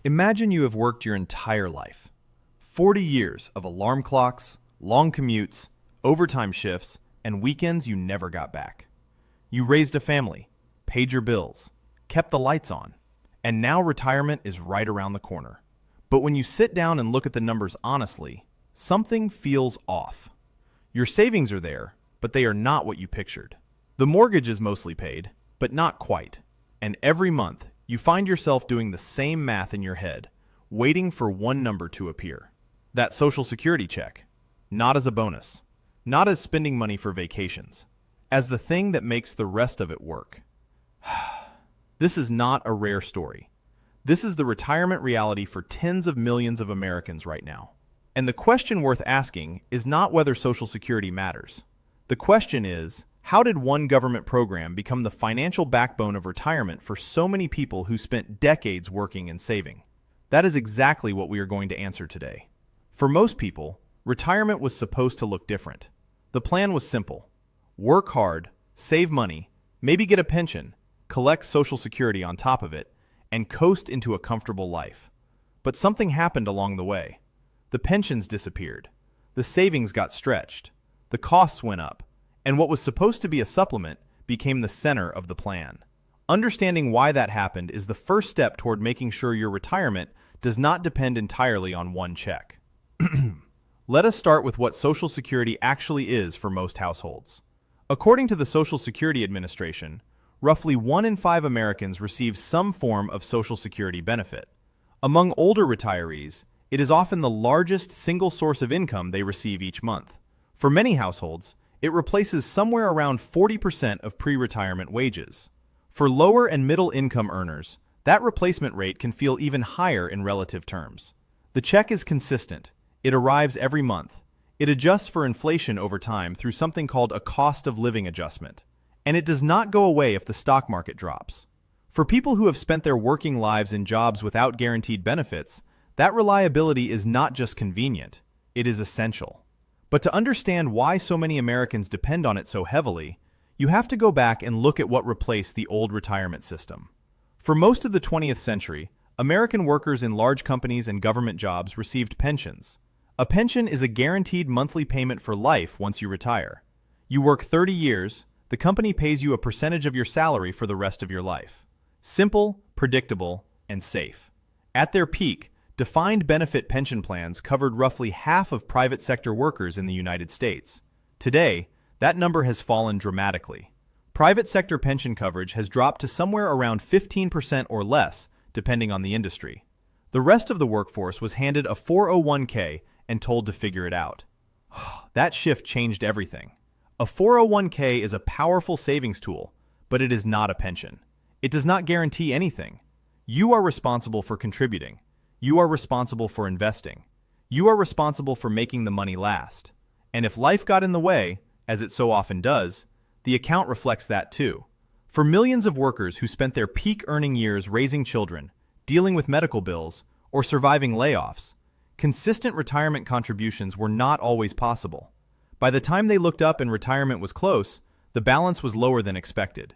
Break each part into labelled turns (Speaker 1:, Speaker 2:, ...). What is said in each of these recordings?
Speaker 1: Imagine you have worked your entire life. 40 years of alarm clocks, long commutes, overtime shifts, and weekends you never got back. You raised a family, paid your bills, kept the lights on, and now retirement is right around the corner. But when you sit down and look at the numbers honestly, something feels off. Your savings are there, but they are not what you pictured. The mortgage is mostly paid, but not quite. And every month, you find yourself doing the same math in your head, waiting for one number to appear. That Social Security check. Not as a bonus. Not as spending money for vacations. As the thing that makes the rest of it work. This is not a rare story. This is the retirement reality for tens of millions of Americans right now. And the question worth asking is not whether Social Security matters. The question is, how did one government program become the financial backbone of retirement for so many people who spent decades working and saving? That is exactly what we are going to answer today. For most people, retirement was supposed to look different. The plan was simple. Work hard, save money, maybe get a pension, collect Social Security on top of it, and coast into a comfortable life. But something happened along the way. The pensions disappeared. The savings got stretched. The costs went up. And what was supposed to be a supplement became the center of the plan. Understanding why that happened is the first step toward making sure your retirement does not depend entirely on one check. Let us start with what Social Security actually is for most households. According to the Social Security Administration, roughly 1 in 5 Americans receive some form of Social Security benefit. Among older retirees, it is often the largest single source of income they receive each month. For many households, it replaces somewhere around 40% of pre-retirement wages. For lower and middle income earners, that replacement rate can feel even higher in relative terms. The check is consistent. It arrives every month. It adjusts for inflation over time through something called a cost of living adjustment. And it does not go away if the stock market drops. For people who have spent their working lives in jobs without guaranteed benefits, that reliability is not just convenient, it is essential. But to understand why so many Americans depend on it so heavily, you have to go back and look at what replaced the old retirement system. For most of the 20th century, American workers in large companies and government jobs received pensions. A pension is a guaranteed monthly payment for life once you retire. You work 30 years, the company pays you a percentage of your salary for the rest of your life. Simple, predictable, and safe. At their peak, defined benefit pension plans covered roughly half of private sector workers in the United States. Today, that number has fallen dramatically. Private sector pension coverage has dropped to somewhere around 15% or less, depending on the industry. The rest of the workforce was handed a 401k and told to figure it out. That shift changed everything. A 401k is a powerful savings tool, but it is not a pension. It does not guarantee anything. You are responsible for contributing. You are responsible for investing. You are responsible for making the money last. And if life got in the way, as it so often does, the account reflects that too. For millions of workers who spent their peak earning years raising children, dealing with medical bills, or surviving layoffs, consistent retirement contributions were not always possible. By the time they looked up and retirement was close, the balance was lower than expected.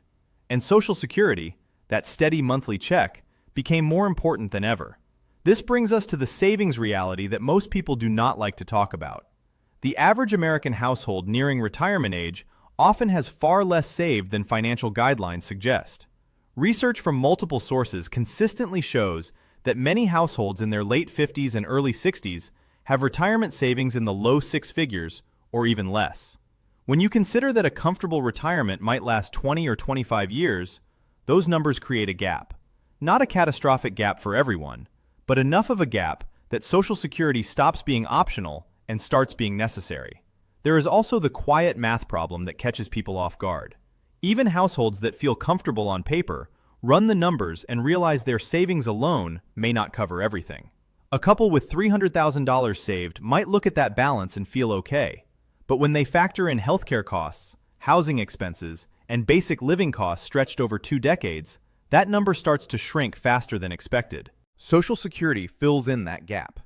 Speaker 1: And Social Security, that steady monthly check, became more important than ever. This brings us to the savings reality that most people do not like to talk about. The average American household nearing retirement age often has far less saved than financial guidelines suggest. Research from multiple sources consistently shows that many households in their late 50s and early 60s have retirement savings in the low six figures or even less. When you consider that a comfortable retirement might last 20 or 25 years, those numbers create a gap. Not a catastrophic gap for everyone, but enough of a gap that Social Security stops being optional and starts being necessary. There is also the quiet math problem that catches people off guard. Even households that feel comfortable on paper run the numbers and realize their savings alone may not cover everything. A couple with $300,000 saved might look at that balance and feel okay, but when they factor in healthcare costs, housing expenses, and basic living costs stretched over 2 decades, that number starts to shrink faster than expected. Social Security fills in that gap.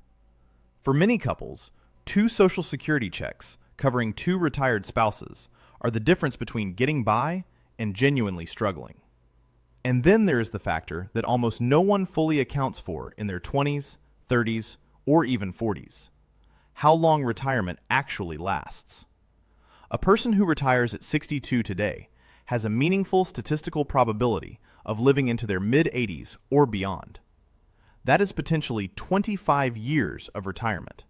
Speaker 1: For many couples, 2 Social Security checks covering 2 retired spouses are the difference between getting by and genuinely struggling. And then there is the factor that almost no one fully accounts for in their 20s, 30s, or even 40s: how long retirement actually lasts. A person who retires at 62 today has a meaningful statistical probability of living into their mid-80s or beyond. That is potentially 25 years of retirement.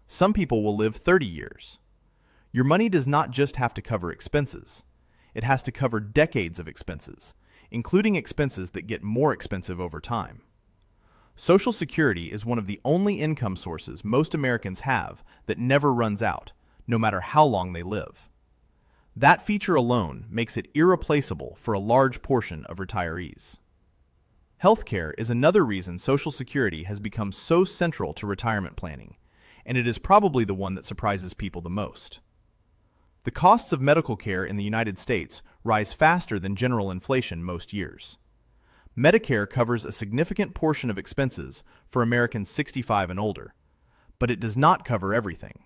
Speaker 1: Some people will live 30 years. Your money does not just have to cover expenses. It has to cover decades of expenses, including expenses that get more expensive over time. Social Security is one of the only income sources most Americans have that never runs out, no matter how long they live. That feature alone makes it irreplaceable for a large portion of retirees. Healthcare is another reason Social Security has become so central to retirement planning, and it is probably the one that surprises people the most. The costs of medical care in the United States rise faster than general inflation most years. Medicare covers a significant portion of expenses for Americans 65 and older, but it does not cover everything.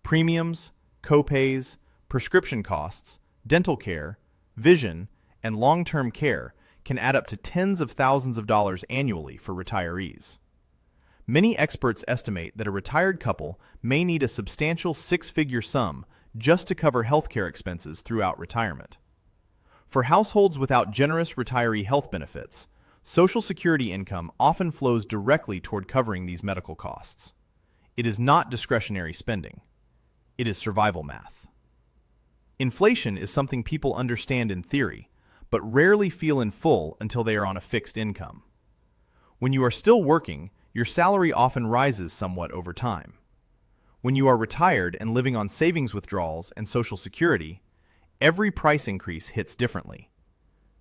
Speaker 1: Premiums, copays, prescription costs, dental care, vision, and long-term care can add up to tens of thousands of dollars annually for retirees. Many experts estimate that a retired couple may need a substantial six-figure sum just to cover healthcare expenses throughout retirement. For households without generous retiree health benefits, Social Security income often flows directly toward covering these medical costs. It is not discretionary spending. It is survival math. Inflation is something people understand in theory, but rarely feel in full until they are on a fixed income. When you are still working, your salary often rises somewhat over time. When you are retired and living on savings withdrawals and Social Security, every price increase hits differently.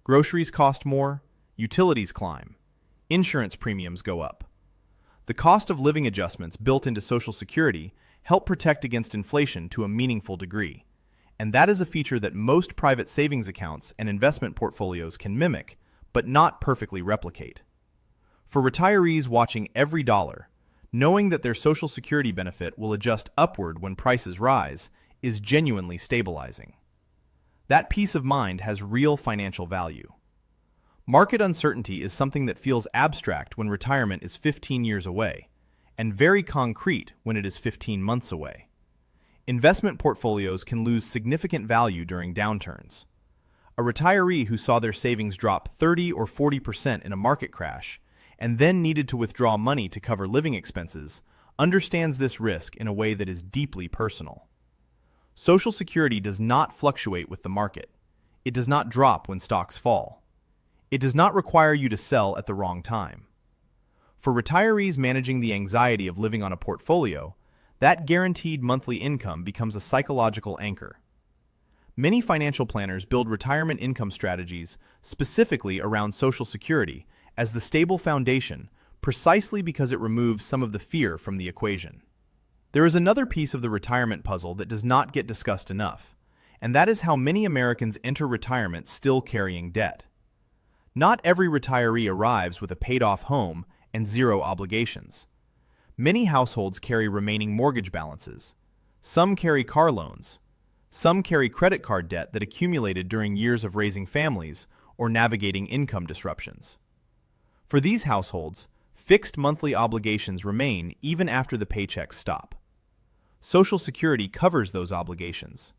Speaker 1: Groceries cost more, utilities climb, insurance premiums go up. The cost of living adjustments built into Social Security help protect against inflation to a meaningful degree, and that is a feature that most private savings accounts and investment portfolios can mimic, but not perfectly replicate. For retirees watching every dollar, knowing that their Social Security benefit will adjust upward when prices rise is genuinely stabilizing. That peace of mind has real financial value. Market uncertainty is something that feels abstract when retirement is 15 years away, and very concrete when it is 15 months away. Investment portfolios can lose significant value during downturns. A retiree who saw their savings drop 30 or 40% in a market crash and then needed to withdraw money to cover living expenses understands this risk in a way that is deeply personal. Social Security does not fluctuate with the market. It does not drop when stocks fall. It does not require you to sell at the wrong time. For retirees managing the anxiety of living on a portfolio, that guaranteed monthly income becomes a psychological anchor. Many financial planners build retirement income strategies specifically around Social Security as the stable foundation, precisely because it removes some of the fear from the equation. There is another piece of the retirement puzzle that does not get discussed enough, and that is how many Americans enter retirement still carrying debt. Not every retiree arrives with a paid-off home and zero obligations. Many households carry remaining mortgage balances. Some carry car loans. Some carry credit card debt that accumulated during years of raising families or navigating income disruptions. For these households, fixed monthly obligations remain even after the paychecks stop. Social Security covers those obligations.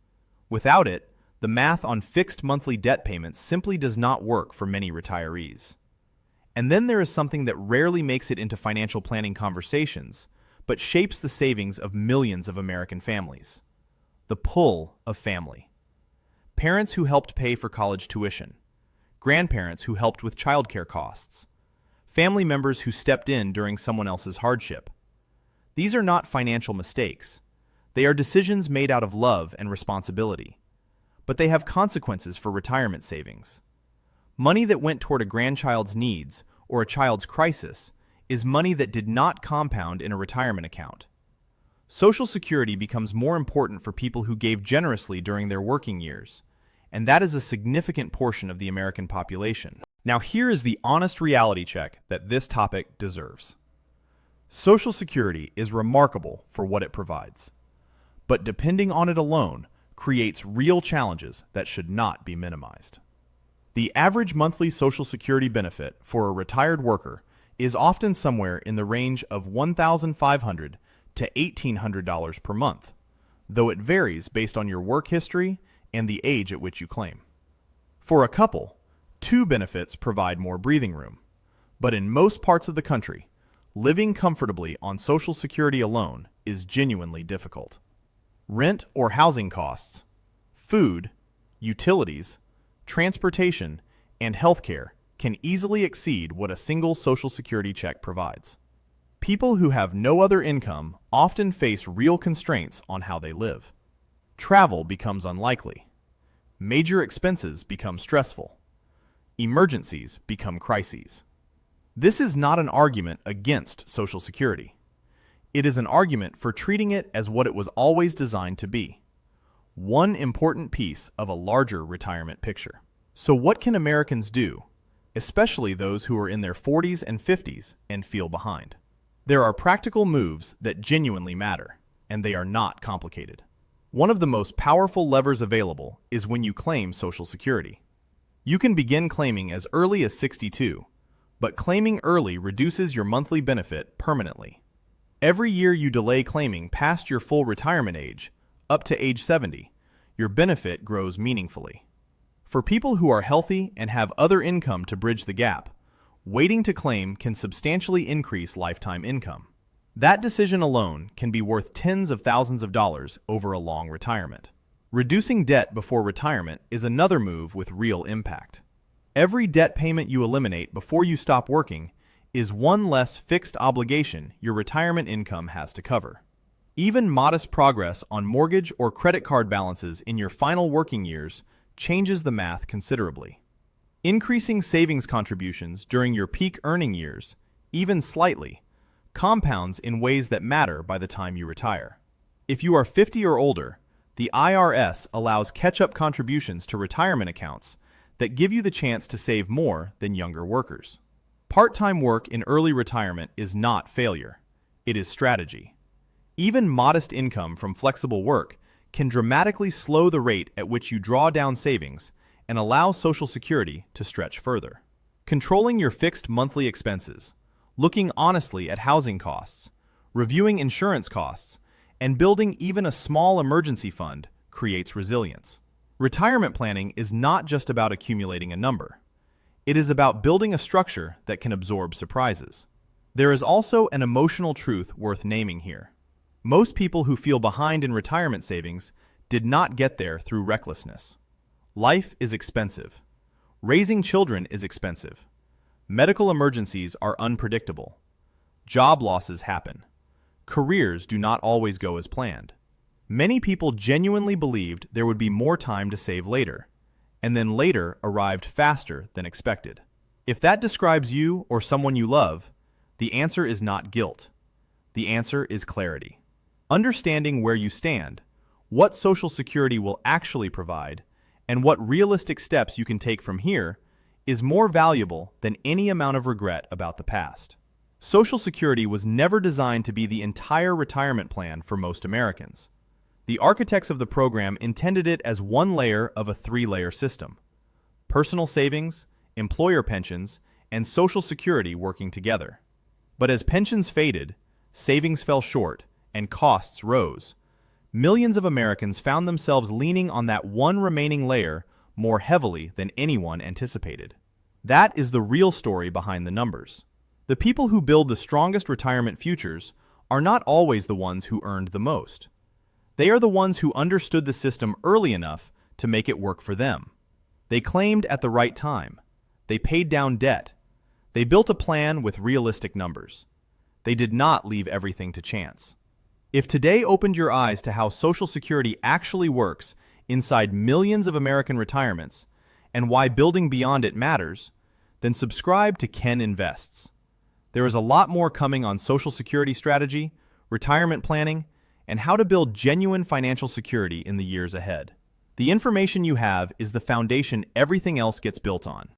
Speaker 1: Without it, the math on fixed monthly debt payments simply does not work for many retirees. And then there is something that rarely makes it into financial planning conversations, but shapes the savings of millions of American families: the pull of family. Parents who helped pay for college tuition, grandparents who helped with childcare costs, family members who stepped in during someone else's hardship. These are not financial mistakes. They are decisions made out of love and responsibility. But they have consequences for retirement savings. Money that went toward a grandchild's needs or a child's crisis is money that did not compound in a retirement account. Social Security becomes more important for people who gave generously during their working years, and that is a significant portion of the American population. Now here is the honest reality check that this topic deserves. Social Security is remarkable for what it provides, but depending on it alone creates real challenges that should not be minimized. The average monthly Social Security benefit for a retired worker is often somewhere in the range of $1,500 to $1,800 per month, though it varies based on your work history and the age at which you claim. For a couple, two benefits provide more breathing room, but in most parts of the country, living comfortably on Social Security alone is genuinely difficult. Rent or housing costs, food, utilities, transportation, and healthcare can easily exceed what a single Social Security check provides. People who have no other income often face real constraints on how they live. Travel becomes unlikely. Major expenses become stressful. Emergencies become crises. This is not an argument against Social Security. It is an argument for treating it as what it was always designed to be: one important piece of a larger retirement picture. So what can Americans do, especially those who are in their 40s and 50s and feel behind? There are practical moves that genuinely matter, and they are not complicated. One of the most powerful levers available is when you claim Social Security. You can begin claiming as early as 62, but claiming early reduces your monthly benefit permanently. Every year you delay claiming past your full retirement age, up to age 70, your benefit grows meaningfully. For people who are healthy and have other income to bridge the gap, waiting to claim can substantially increase lifetime income. That decision alone can be worth tens of thousands of dollars over a long retirement. Reducing debt before retirement is another move with real impact. Every debt payment you eliminate before you stop working is one less fixed obligation your retirement income has to cover. Even modest progress on mortgage or credit card balances in your final working years changes the math considerably. Increasing savings contributions during your peak earning years, even slightly, compounds in ways that matter by the time you retire. If you are 50 or older, the IRS allows catch-up contributions to retirement accounts that give you the chance to save more than younger workers. Part-time work in early retirement is not failure. It is strategy. Even modest income from flexible work can dramatically slow the rate at which you draw down savings and allow Social Security to stretch further. Controlling your fixed monthly expenses, looking honestly at housing costs, reviewing insurance costs, and building even a small emergency fund creates resilience. Retirement planning is not just about accumulating a number. It is about building a structure that can absorb surprises. There is also an emotional truth worth naming here. Most people who feel behind in retirement savings did not get there through recklessness. Life is expensive. Raising children is expensive. Medical emergencies are unpredictable. Job losses happen. Careers do not always go as planned. Many people genuinely believed there would be more time to save later, and then later arrived faster than expected. If that describes you or someone you love, the answer is not guilt. The answer is clarity. Understanding where you stand, what Social Security will actually provide, and what realistic steps you can take from here is more valuable than any amount of regret about the past. Social Security was never designed to be the entire retirement plan for most Americans. The architects of the program intended it as one layer of a three-layer system: personal savings, employer pensions, and Social Security working together. But as pensions faded, savings fell short, and costs rose, millions of Americans found themselves leaning on that one remaining layer more heavily than anyone anticipated. That is the real story behind the numbers. The people who build the strongest retirement futures are not always the ones who earned the most. They are the ones who understood the system early enough to make it work for them. They claimed at the right time. They paid down debt. They built a plan with realistic numbers. They did not leave everything to chance. If today opened your eyes to how Social Security actually works inside millions of American retirements and why building beyond it matters, then subscribe to Ken Invests. There is a lot more coming on Social Security strategy, retirement planning, and how to build genuine financial security in the years ahead. The information you have is the foundation everything else gets built on.